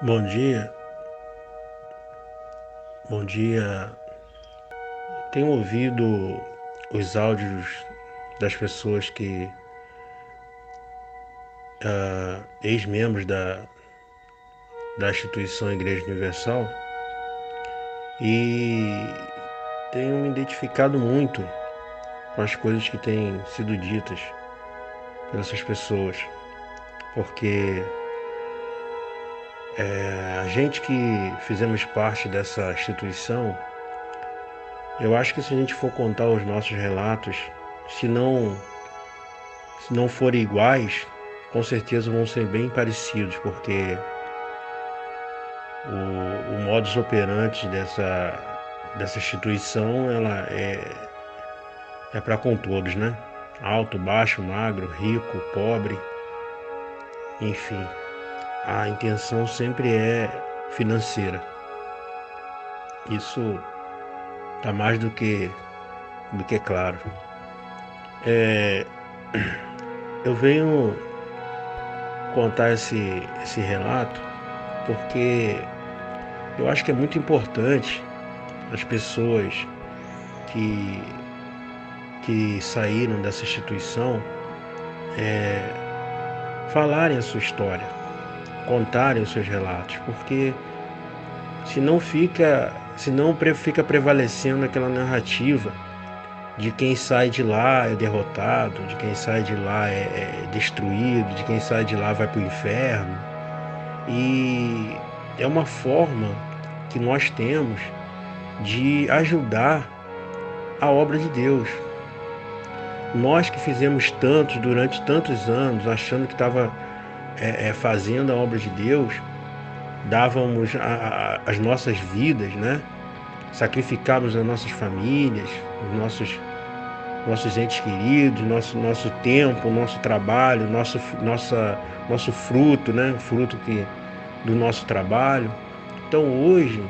Bom dia, bom dia. Tenho ouvido os áudios das pessoas ex-membros da instituição Igreja Universal, e tenho me identificado muito com as coisas que têm sido ditas por essas pessoas, porque a gente que fizemos parte dessa instituição, eu acho que se a gente for contar os nossos relatos, se não se não forem iguais, com certeza vão ser bem parecidos, porque o modus operandi dessa instituição, ela é para com todos, né? Alto, baixo, magro, rico, pobre, enfim. A intenção sempre é financeira. Isso está mais do que claro. É, eu venho contar esse relato porque eu acho que é muito importante as pessoas que, que saíram dessa instituição falarem a sua história, contarem os seus relatos, porque fica prevalecendo aquela narrativa de quem sai de lá é derrotado, de quem sai de lá é destruído, de quem sai de lá vai para o inferno. E é uma forma que nós temos de ajudar a obra de Deus. Nós que fizemos tantos durante tantos anos, achando que estava fazendo a obra de Deus, dávamos as nossas vidas, né? Sacrificávamos as nossas famílias, os nossos entes queridos, nosso tempo, nosso trabalho, nosso fruto, né? Fruto do nosso trabalho. Então hoje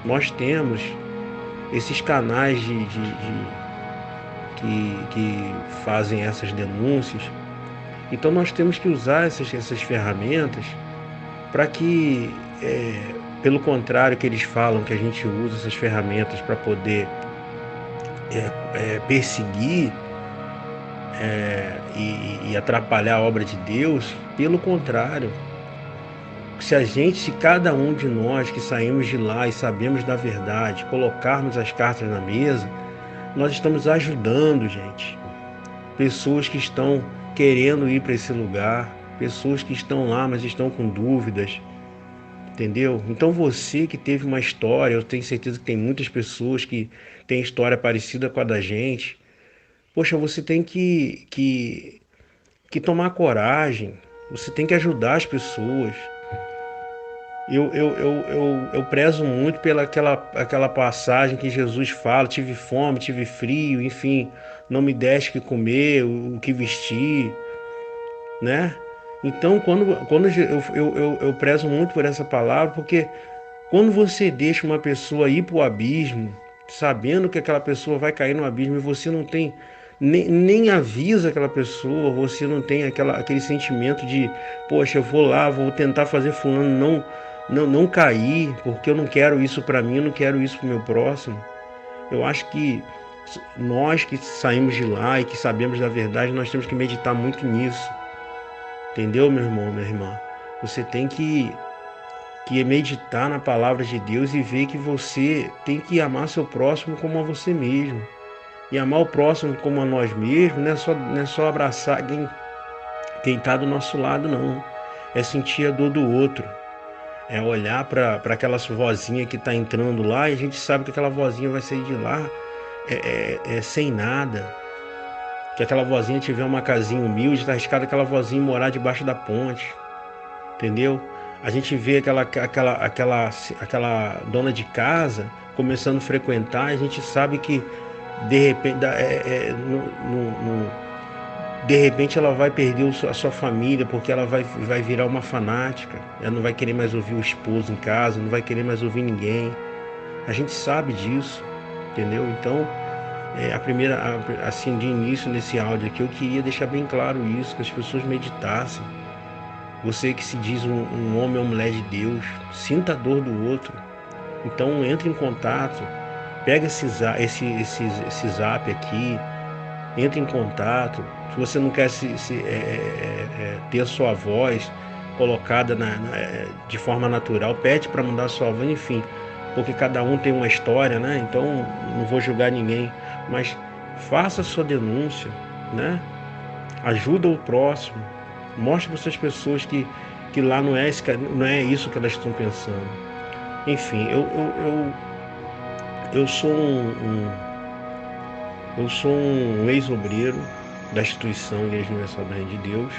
nós temos esses canais que fazem essas denúncias. Então nós temos que usar essas ferramentas para que, pelo contrário que eles falam que a gente usa essas ferramentas para poder perseguir e atrapalhar a obra de Deus, pelo contrário, se cada um de nós que saímos de lá e sabemos da verdade, colocarmos as cartas na mesa, nós estamos ajudando, gente, pessoas que estão querendo ir para esse lugar, pessoas que estão lá, mas estão com dúvidas, entendeu? Então você que teve uma história, eu tenho certeza que tem muitas pessoas que têm história parecida com a da gente. Poxa, você tem que tomar coragem, você tem que ajudar as pessoas. Eu prezo muito pela aquela passagem que Jesus fala: tive fome, tive frio, enfim, não me deste o que comer, o que vestir, né? Então, quando eu prezo muito por essa palavra, porque quando você deixa uma pessoa ir para o abismo, sabendo que aquela pessoa vai cair no abismo, e você não tem, nem avisa aquela pessoa, você não tem aquele sentimento de, poxa, eu vou lá, vou tentar fazer fulano não cair, porque eu não quero isso para mim, eu não quero isso para o meu próximo. Eu acho que nós que saímos de lá e que sabemos da verdade, nós temos que meditar muito nisso. Entendeu, meu irmão, minha irmã? Você tem que meditar na palavra de Deus e ver que você tem que amar seu próximo como a você mesmo. E amar o próximo como a nós mesmos não é só abraçar quem está do nosso lado, não. É sentir a dor do outro. É olhar para aquela vozinha que está entrando lá, e a gente sabe que aquela vozinha vai sair de lá sem nada. Que aquela vozinha tiver uma casinha humilde, está arriscado aquela vozinha morar debaixo da ponte. Entendeu? A gente vê aquela dona de casa começando a frequentar, a gente sabe que de repente, de repente ela vai perder a sua família, porque ela vai virar uma fanática. Ela não vai querer mais ouvir o esposo em casa, não vai querer mais ouvir ninguém. A gente sabe disso, entendeu? Então, assim, de início nesse áudio aqui, eu queria deixar bem claro isso, que as pessoas meditassem, Você que se diz um homem ou mulher de Deus, sinta a dor do outro. Então entre em contato, pega esse zap aqui, entre em contato. Se você não quer ter a sua voz colocada de forma natural, pede para mandar a sua voz, enfim, porque cada um tem uma história, né? Então não vou julgar ninguém, mas faça a sua denúncia, né? Ajuda o próximo, mostre para essas pessoas que lá não é isso que elas estão pensando. Enfim, eu sou eu sou um ex-obreiro da instituição Igreja Universal do Reino de Deus.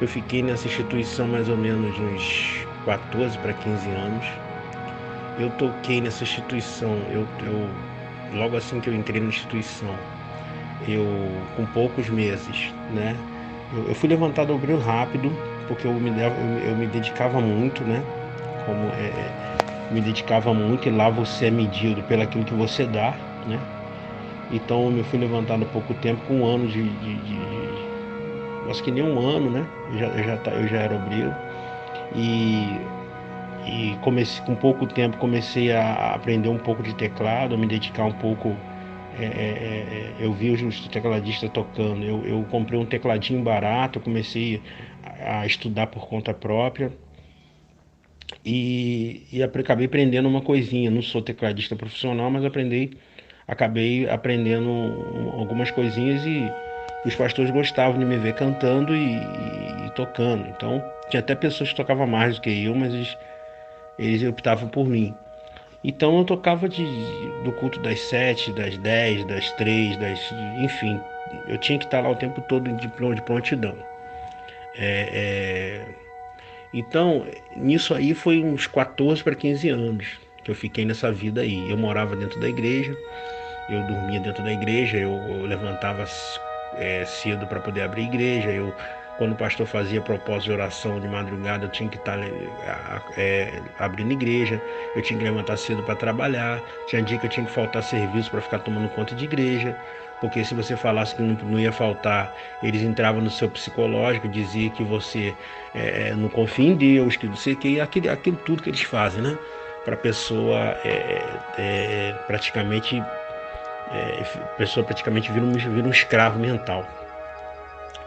Eu fiquei nessa instituição mais ou menos uns 14 para 15 anos. Eu toquei nessa instituição, logo assim que eu entrei na instituição, com poucos meses, né? Eu fui levantado obreiro rápido, porque eu me dedicava muito, né? Me dedicava muito, e lá você é medido pelo aquilo que você dá, né? Então eu fui levantado há pouco tempo, com um ano acho que nem um ano, né? Eu já era obreiro e comecei, com pouco tempo comecei a aprender um pouco de teclado, a me dedicar um pouco. Eu vi os tecladistas tocando, eu comprei um tecladinho barato, comecei a estudar por conta própria e acabei aprendendo uma coisinha. Não sou tecladista profissional, mas acabei aprendendo algumas coisinhas e os pastores gostavam de me ver cantando e tocando. Então tinha até pessoas que tocavam mais do que eu, mas eles optavam por mim. Então eu tocava do culto das 7, das 10, das 3, enfim, eu tinha que estar lá o tempo todo de prontidão. Então, nisso aí foi uns 14 para 15 anos que eu fiquei nessa vida aí. Eu morava dentro da igreja, eu dormia dentro da igreja, eu levantava cedo para poder abrir a igreja. Quando o pastor fazia propósito de oração de madrugada, eu tinha que estar abrindo igreja, eu tinha que levantar cedo para trabalhar. Tinha dia que eu tinha que faltar serviço para ficar tomando conta de igreja, porque se você falasse que não ia faltar, eles entravam no seu psicológico, dizia que você não confia em Deus, que você que aquilo tudo que eles fazem, né? Para a pessoa praticamente vira um escravo mental.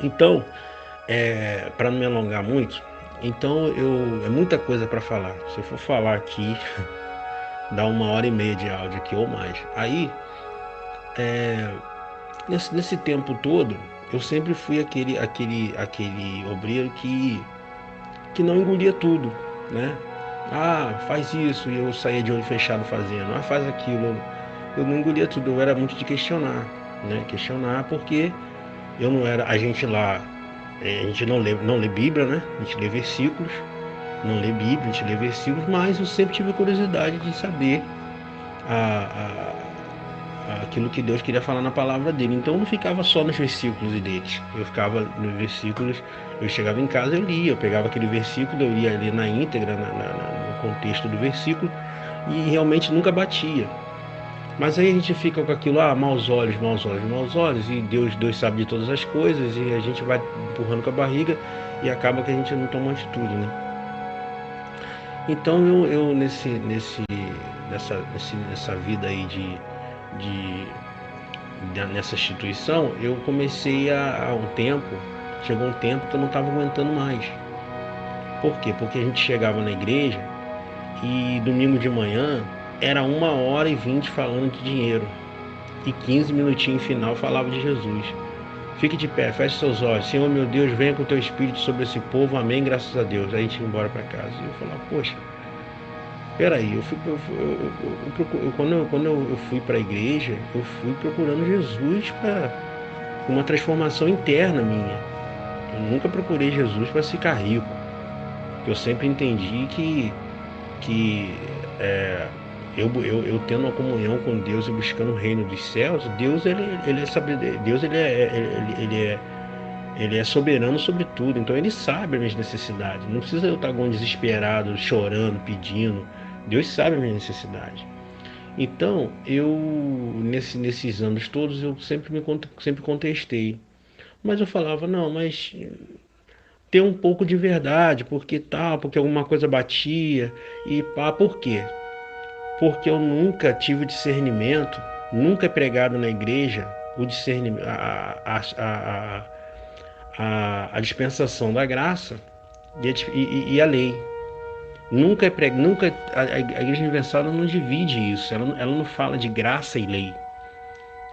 Então, para não me alongar muito, então é muita coisa para falar. Se eu for falar aqui, dá 1h30 de áudio aqui ou mais. Aí, nesse tempo todo, eu sempre fui aquele obreiro que não engolia tudo, né? Ah, faz isso, e eu saía de olho fechado fazendo. Ah, faz aquilo. Eu não engolia tudo, eu era muito de questionar, né? Questionar porque eu não era, a gente lá, a gente não lê Bíblia, né? A gente lê versículos, não lê Bíblia, a gente lê versículos, mas eu sempre tive curiosidade de saber aquilo que Deus queria falar na palavra dele. Então eu não ficava só nos versículos deles, eu ficava nos versículos, eu chegava em casa, eu lia, eu pegava aquele versículo, eu ia ler na íntegra, no contexto do versículo, e realmente nunca batia. Mas aí a gente fica com aquilo, maus olhos, maus olhos, maus olhos, e Deus sabe de todas as coisas, e a gente vai empurrando com a barriga e acaba que a gente não toma atitude, né? Então eu nessa vida aí nessa instituição, eu comecei chegou um tempo que eu não estava aguentando mais. Por quê? Porque a gente chegava na igreja e domingo de manhã era 1h20 falando de dinheiro e 15 minutinhos final falava de Jesus. Fique de pé, feche seus olhos. Senhor meu Deus, venha com o teu Espírito sobre esse povo, amém, graças a Deus. Aí a gente ia embora para casa. E eu falava, poxa, peraí, quando eu fui para a igreja, eu fui procurando Jesus para uma transformação interna minha. Eu nunca procurei Jesus para ficar rico. Eu sempre entendi que eu tendo uma comunhão com Deus e buscando o reino dos céus, Deus ele é soberano sobre tudo. Então ele sabe as minhas necessidades. Não precisa eu estar desesperado, chorando, pedindo. Deus sabe as minhas necessidades. Então nesses anos todos eu sempre contestei. Mas eu falava, não, mas ter um pouco de verdade, porque tal, porque alguma coisa batia e pá, por quê? Porque eu nunca tive discernimento, nunca é pregado na igreja o discernimento, a dispensação da graça e a lei. Nunca é pregado, nunca a Igreja Universal não divide isso, ela não fala de graça e lei.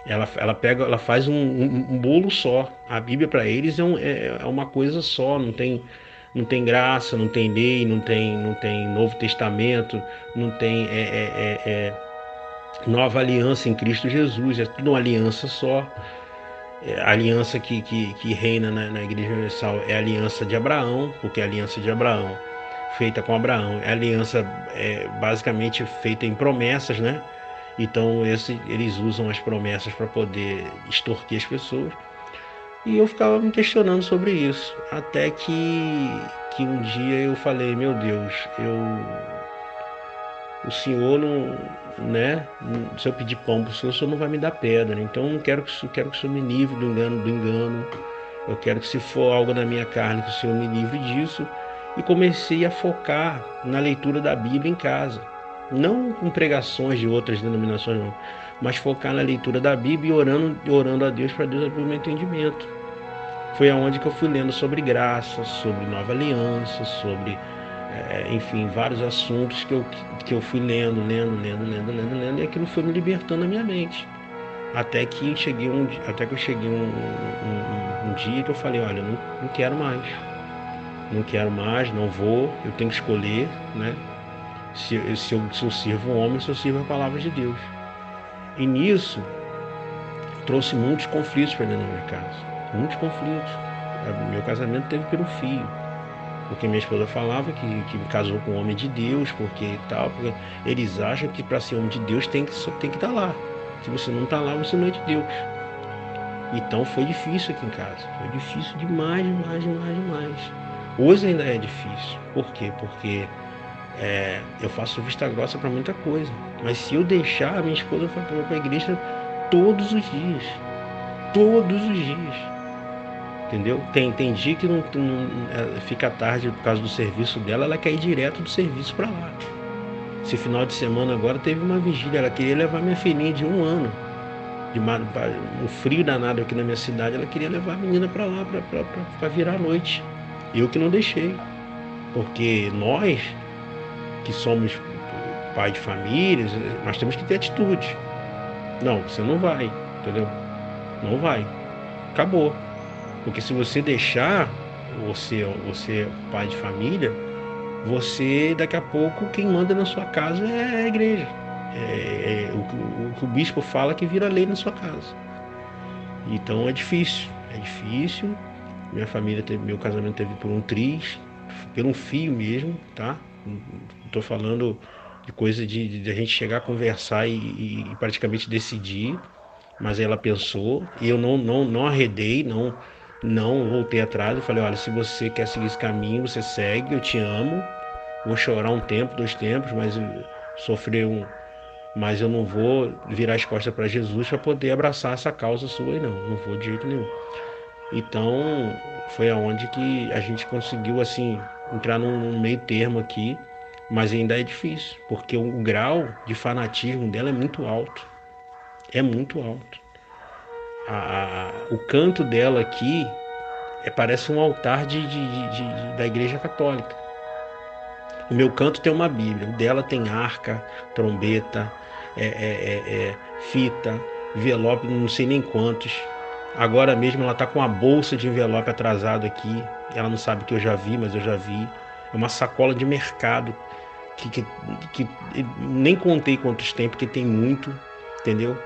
Ela faz um bolo só. A Bíblia para eles é uma coisa só, não tem graça, não tem lei, não tem Novo Testamento, não tem nova aliança em Cristo Jesus, é tudo uma aliança só. A aliança que reina na Igreja Universal é a aliança de Abraão, porque é a aliança de Abraão, feita com Abraão, é a aliança basicamente feita em promessas, né? Então eles usam as promessas para poder extorquir as pessoas. E eu ficava me questionando sobre isso, até que um dia eu falei, meu Deus, o Senhor não, né? Se eu pedir pão para o Senhor não vai me dar pedra. Então eu não quero quero que o Senhor me livre do engano. Eu quero que, se for algo na minha carne, que o Senhor me livre disso. E comecei a focar na leitura da Bíblia em casa. Não com pregações de outras denominações, não, mas focar na leitura da Bíblia e orando a Deus para Deus abrir o meu entendimento. Foi aonde que eu fui lendo sobre graça, sobre nova aliança, sobre enfim, vários assuntos que eu fui lendo, e aquilo foi me libertando a minha mente. Até que eu cheguei um dia que eu falei, olha, não quero mais. Não quero mais, não vou, eu tenho que escolher, né? Se eu sirvo um homem, se eu sirvo a palavra de Deus. E nisso, trouxe muitos conflitos para dentro da minha casa. Muitos conflitos. Meu casamento teve pelo fio. Porque minha esposa falava que me casou com um homem de Deus, porque eles acham que para ser homem de Deus tem que estar lá. Se você não está lá, você não é de Deus. Então foi difícil aqui em casa. Foi difícil demais. Hoje ainda é difícil. Por quê? Porque eu faço vista grossa para muita coisa. Mas se eu deixar, a minha esposa vai para a igreja todos os dias. Todos os dias. Entendeu? Tem dia que não fica tarde por causa do serviço dela, ela quer ir direto do serviço para lá. Esse final de semana agora teve uma vigília, ela queria levar minha filhinha de 1 ano. Um frio danado aqui na minha cidade, ela queria levar a menina para lá, para virar a noite. Eu que não deixei. Porque nós, que somos pai de famílias, nós temos que ter atitude. Não, você não vai, entendeu? Não vai. Acabou. Porque se você deixar, você pai de família, você, daqui a pouco, quem manda na sua casa é a igreja. O que o bispo fala que vira lei na sua casa. Então é difícil. Minha família meu casamento teve por um triz, por um fio mesmo, tá? Estou falando de coisa de a gente chegar a conversar e praticamente decidir, mas ela pensou e eu não arredei, não voltei atrás. Eu falei, olha, se você quer seguir esse caminho, você segue, eu te amo, vou chorar um tempo, 2 tempos, mas mas eu não vou virar as costas para Jesus para poder abraçar essa causa sua, não vou de jeito nenhum. Então foi aonde que a gente conseguiu assim entrar num meio termo aqui, mas ainda é difícil, porque o grau de fanatismo dela é muito alto. O canto dela aqui parece um altar da Igreja Católica. O meu canto tem uma Bíblia, o dela tem arca, trombeta, fita, envelope, não sei nem quantos. Agora mesmo ela está com uma bolsa de envelope atrasado aqui. Ela não sabe que eu já vi, mas eu já vi. É uma sacola de mercado que nem contei quantos tem, porque tem muito, entendeu?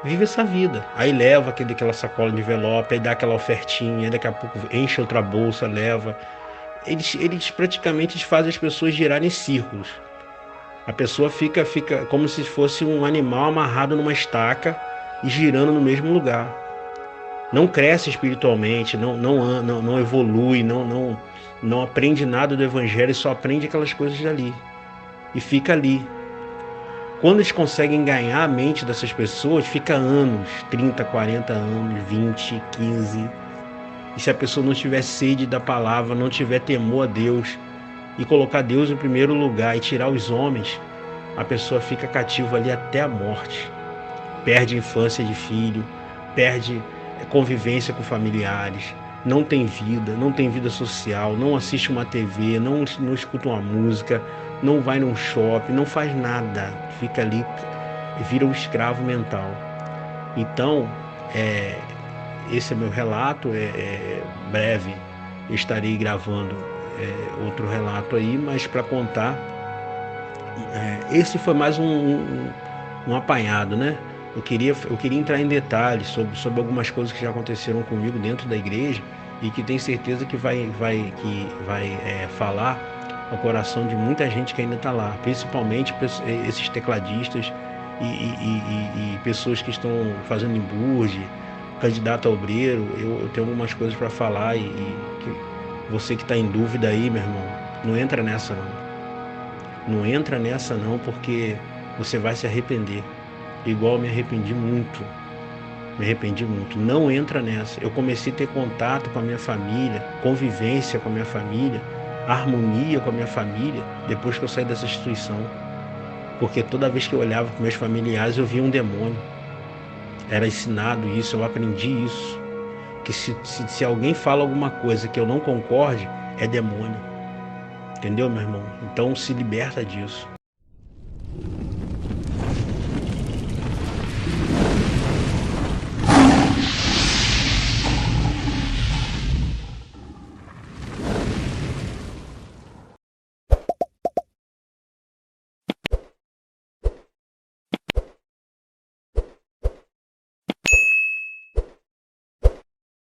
Vive essa vida. Aí leva aquela sacola de envelope, aí dá aquela ofertinha, aí daqui a pouco enche outra bolsa, leva. Eles praticamente fazem as pessoas girarem em círculos. A pessoa fica como se fosse um animal amarrado numa estaca e girando no mesmo lugar. Não cresce espiritualmente, não evolui, não aprende nada do evangelho, só aprende aquelas coisas dali. E fica ali. Quando eles conseguem ganhar a mente dessas pessoas, fica anos, 30, 40 anos, 20, 15. E se a pessoa não tiver sede da palavra, não tiver temor a Deus e colocar Deus em primeiro lugar e tirar os homens, a pessoa fica cativa ali até a morte. Perde infância de filho, perde convivência com familiares, não tem vida social, não assiste uma TV, não escuta uma música, não vai num shopping, não faz nada, fica ali, vira um escravo mental. Então, esse é meu relato, breve, eu estarei gravando outro relato aí, mas para contar, esse foi mais um apanhado, né? Eu queria entrar em detalhes sobre algumas coisas que já aconteceram comigo dentro da igreja e que tenho certeza que vai falar ao coração de muita gente que ainda está lá, principalmente esses tecladistas e pessoas que estão fazendo emburge, candidato a obreiro. Eu tenho algumas coisas para falar e que você que está em dúvida aí, meu irmão, não entra nessa não. Não entra nessa não, porque você vai se arrepender. Igual me arrependi muito. Me arrependi muito. Não entra nessa. Eu comecei a ter contato com a minha família, convivência com a minha família, harmonia com a minha família, depois que eu saí dessa instituição. Porque toda vez que eu olhava para meus familiares, eu via um demônio. Era ensinado isso, eu aprendi isso. Que se alguém fala alguma coisa que eu não concorde, é demônio. Entendeu, meu irmão? Então se liberta disso.